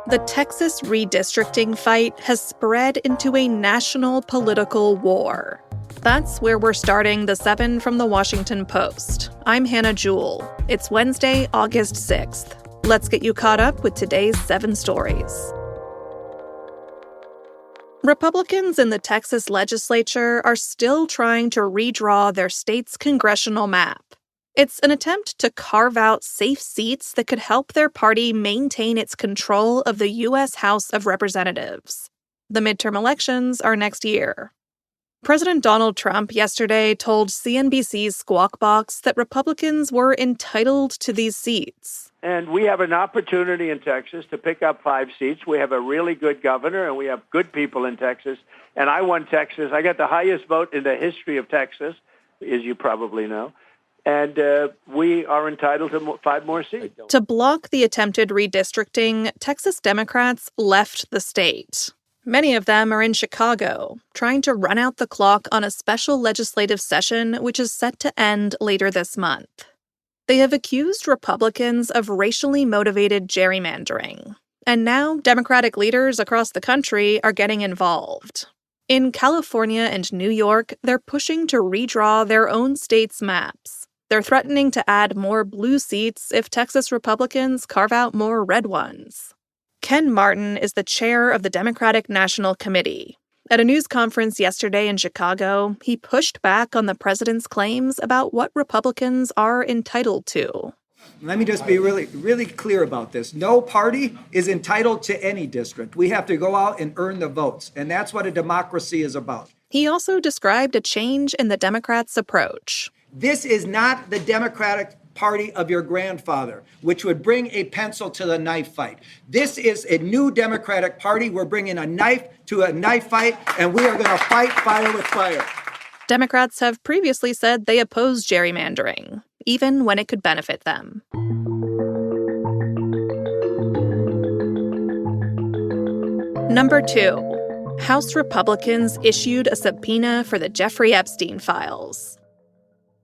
The Texas redistricting fight has spread into a national political war. That's where we're starting the 7 from the Washington Post. I'm Hannah Jewell. It's Wednesday, August 6th. Let's get you caught up with today's 7 stories. Republicans in the Texas legislature are still trying to redraw their state's congressional map. It's an attempt to carve out safe seats that could help their party maintain its control of the U.S. House of Representatives. The midterm elections are next year. President Donald Trump yesterday told CNBC's Squawk Box that Republicans were entitled to these seats. And we have an opportunity in Texas to pick up 5 seats. We have a really good governor, and we have good people in Texas. And I won Texas. I got the highest vote in the history of Texas, as you probably know. And we are entitled to 5 more seats. To block the attempted redistricting, Texas Democrats left the state. Many of them are in Chicago, trying to run out the clock on a special legislative session which is set to end later this month. They have accused Republicans of racially motivated gerrymandering, and now Democratic leaders across the country are getting involved. In California and New York, they're pushing to redraw their own states' maps. They're threatening to add more blue seats if Texas Republicans carve out more red ones. Ken Martin is the chair of the Democratic National Committee. At a news conference yesterday in Chicago, he pushed back on the president's claims about what Republicans are entitled to. Let me just be really clear about this. No party is entitled to any district. We have to go out and earn the votes, and that's what a democracy is about. He also described a change in the Democrats' approach. This is not the Democratic Party of your grandfather, which would bring a pencil to the knife fight. This is a new Democratic Party. We're bringing a knife to a knife fight, and we are going to fight fire with fire. Democrats have previously said they oppose gerrymandering, even when it could benefit them. Number 2. House Republicans issued a subpoena for the Jeffrey Epstein files.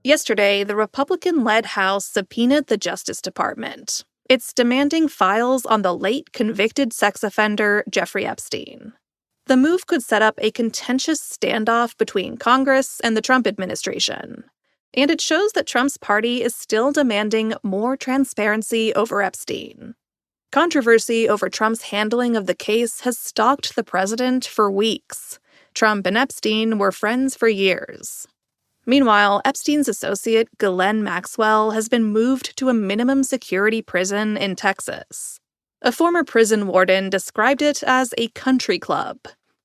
Yesterday, the Republican-led House subpoenaed the Justice Department. It's demanding files on the late convicted sex offender Jeffrey Epstein. The move could set up a contentious standoff between Congress and the Trump administration. And it shows that Trump's party is still demanding more transparency over Epstein. Controversy over Trump's handling of the case has stalked the president for weeks. Trump and Epstein were friends for years. Meanwhile, Epstein's associate, Ghislaine Maxwell, has been moved to a minimum security prison in Texas. A former prison warden described it as a country club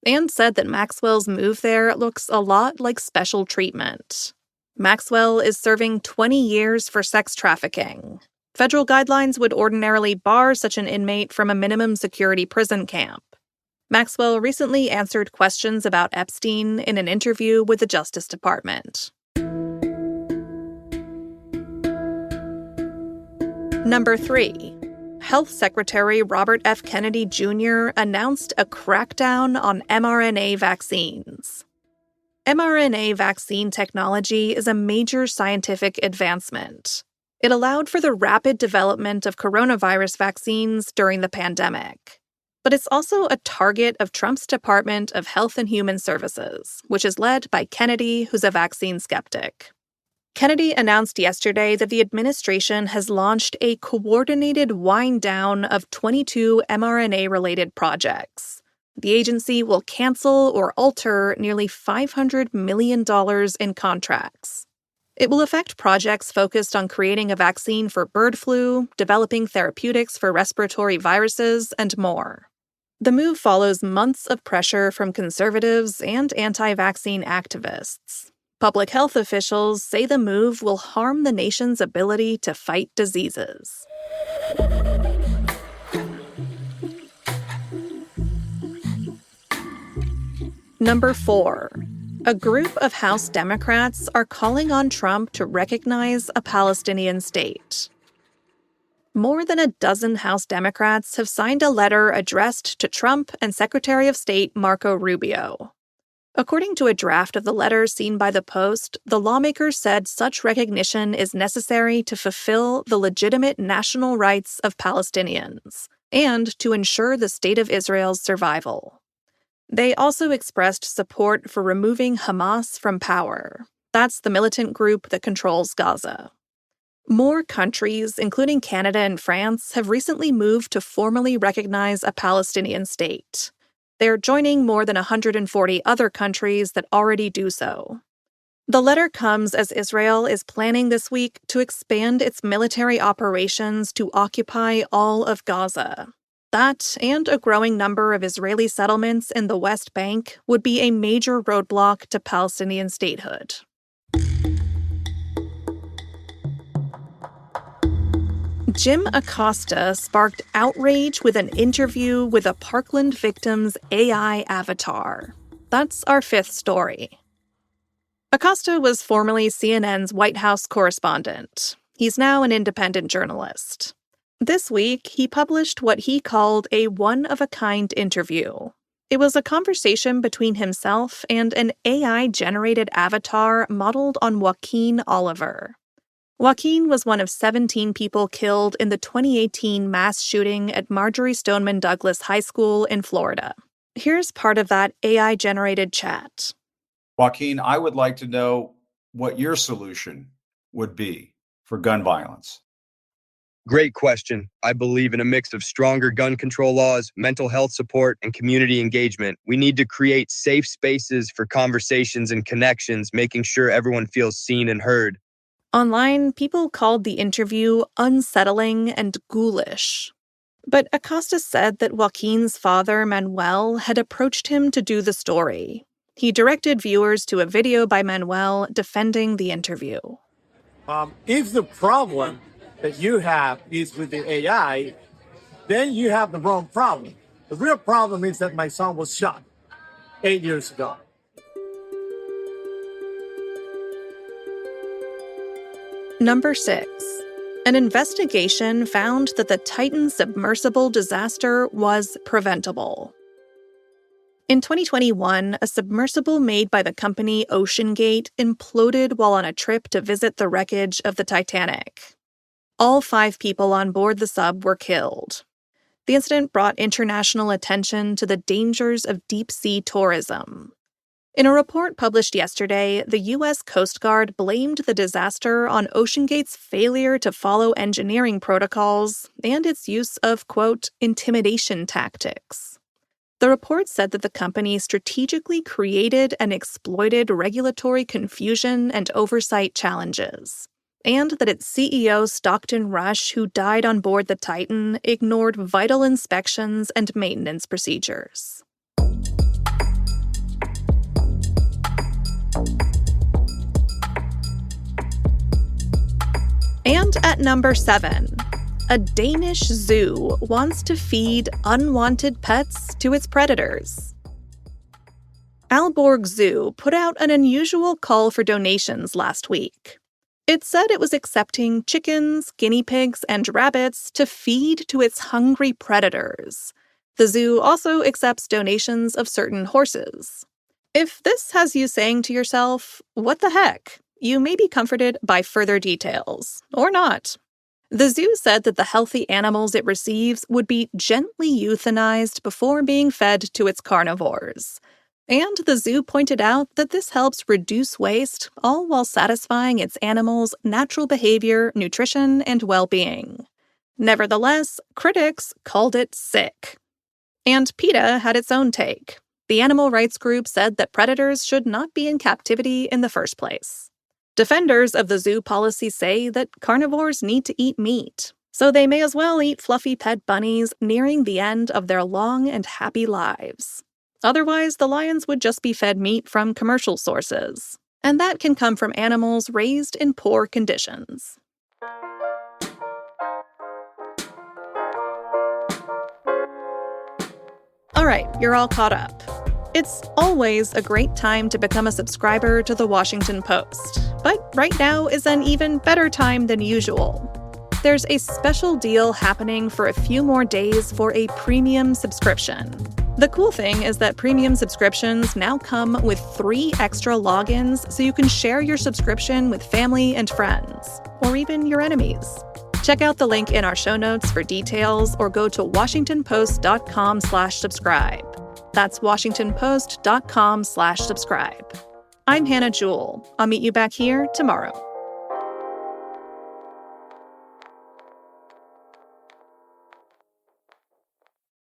and said that Maxwell's move there looks a lot like special treatment. Maxwell is serving 20 years for sex trafficking. Federal guidelines would ordinarily bar such an inmate from a minimum security prison camp. Maxwell recently answered questions about Epstein in an interview with the Justice Department. Number 3. Health Secretary Robert F. Kennedy Jr. announced a crackdown on mRNA vaccines. mRNA vaccine technology is a major scientific advancement. It allowed for the rapid development of coronavirus vaccines during the pandemic. But it's also a target of Trump's Department of Health and Human Services, which is led by Kennedy, who's a vaccine skeptic. Kennedy announced yesterday that the administration has launched a coordinated wind-down of 22 mRNA-related projects. The agency will cancel or alter nearly $500 million in contracts. It will affect projects focused on creating a vaccine for bird flu, developing therapeutics for respiratory viruses, and more. The move follows months of pressure from conservatives and anti-vaccine activists. Public health officials say the move will harm the nation's ability to fight diseases. Number 4. A group of House Democrats are calling on Trump to recognize a Palestinian state. More than a dozen House Democrats have signed a letter addressed to Trump and Secretary of State Marco Rubio. According to a draft of the letter seen by the Post, the lawmakers said such recognition is necessary to fulfill the legitimate national rights of Palestinians and to ensure the State of Israel's survival. They also expressed support for removing Hamas from power. That's the militant group that controls Gaza. More countries, including Canada and France, have recently moved to formally recognize a Palestinian state. They're joining more than 140 other countries that already do so. The letter comes as Israel is planning this week to expand its military operations to occupy all of Gaza. That, and a growing number of Israeli settlements in the West Bank, would be a major roadblock to Palestinian statehood. Jim Acosta sparked outrage with an interview with a Parkland victim's AI avatar. That's our fifth story. Acosta was formerly CNN's White House correspondent. He's now an independent journalist. This week, he published what he called a one-of-a-kind interview. It was a conversation between himself and an AI-generated avatar modeled on Joaquin Oliver. Joaquin was one of 17 people killed in the 2018 mass shooting at Marjory Stoneman Douglas High School in Florida. Here's part of that AI-generated chat. Joaquin, I would like to know what your solution would be for gun violence. Great question. I believe in a mix of stronger gun control laws, mental health support, and community engagement. We need to create safe spaces for conversations and connections, making sure everyone feels seen and heard. Online, people called the interview unsettling and ghoulish. But Acosta said that Joaquin's father, Manuel, had approached him to do the story. He directed viewers to a video by Manuel defending the interview. If the problem that you have is with the AI, then you have the wrong problem. The real problem is that my son was shot 8 years ago. Number 6. An investigation found that the Titan submersible disaster was preventable. In 2021, a submersible made by the company OceanGate imploded while on a trip to visit the wreckage of the Titanic. All 5 people on board the sub were killed. The incident brought international attention to the dangers of deep-sea tourism. In a report published yesterday, the U.S. Coast Guard blamed the disaster on OceanGate's failure to follow engineering protocols and its use of, quote, intimidation tactics. The report said that the company strategically created and exploited regulatory confusion and oversight challenges, and that its CEO, Stockton Rush, who died on board the Titan, ignored vital inspections and maintenance procedures. And at number 7, a Danish zoo wants to feed unwanted pets to its predators. Aalborg Zoo put out an unusual call for donations last week. It said it was accepting chickens, guinea pigs, and rabbits to feed to its hungry predators. The zoo also accepts donations of certain horses. If this has you saying to yourself, what the heck? You may be comforted by further details, or not. The zoo said that the healthy animals it receives would be gently euthanized before being fed to its carnivores. And the zoo pointed out that this helps reduce waste, all while satisfying its animals' natural behavior, nutrition, and well-being. Nevertheless, critics called it sick. And PETA had its own take. The animal rights group said that predators should not be in captivity in the first place. Defenders of the zoo policy say that carnivores need to eat meat, so they may as well eat fluffy pet bunnies nearing the end of their long and happy lives. Otherwise, the lions would just be fed meat from commercial sources, and that can come from animals raised in poor conditions. All right, you're all caught up. It's always a great time to become a subscriber to The Washington Post, but right now is an even better time than usual. There's a special deal happening for a few more days for a premium subscription. The cool thing is that premium subscriptions now come with 3 extra logins so you can share your subscription with family and friends, or even your enemies. Check out the link in our show notes for details or go to washingtonpost.com/subscribe. That's washingtonpost.com/subscribe. I'm Hannah Jewell. I'll meet you back here tomorrow.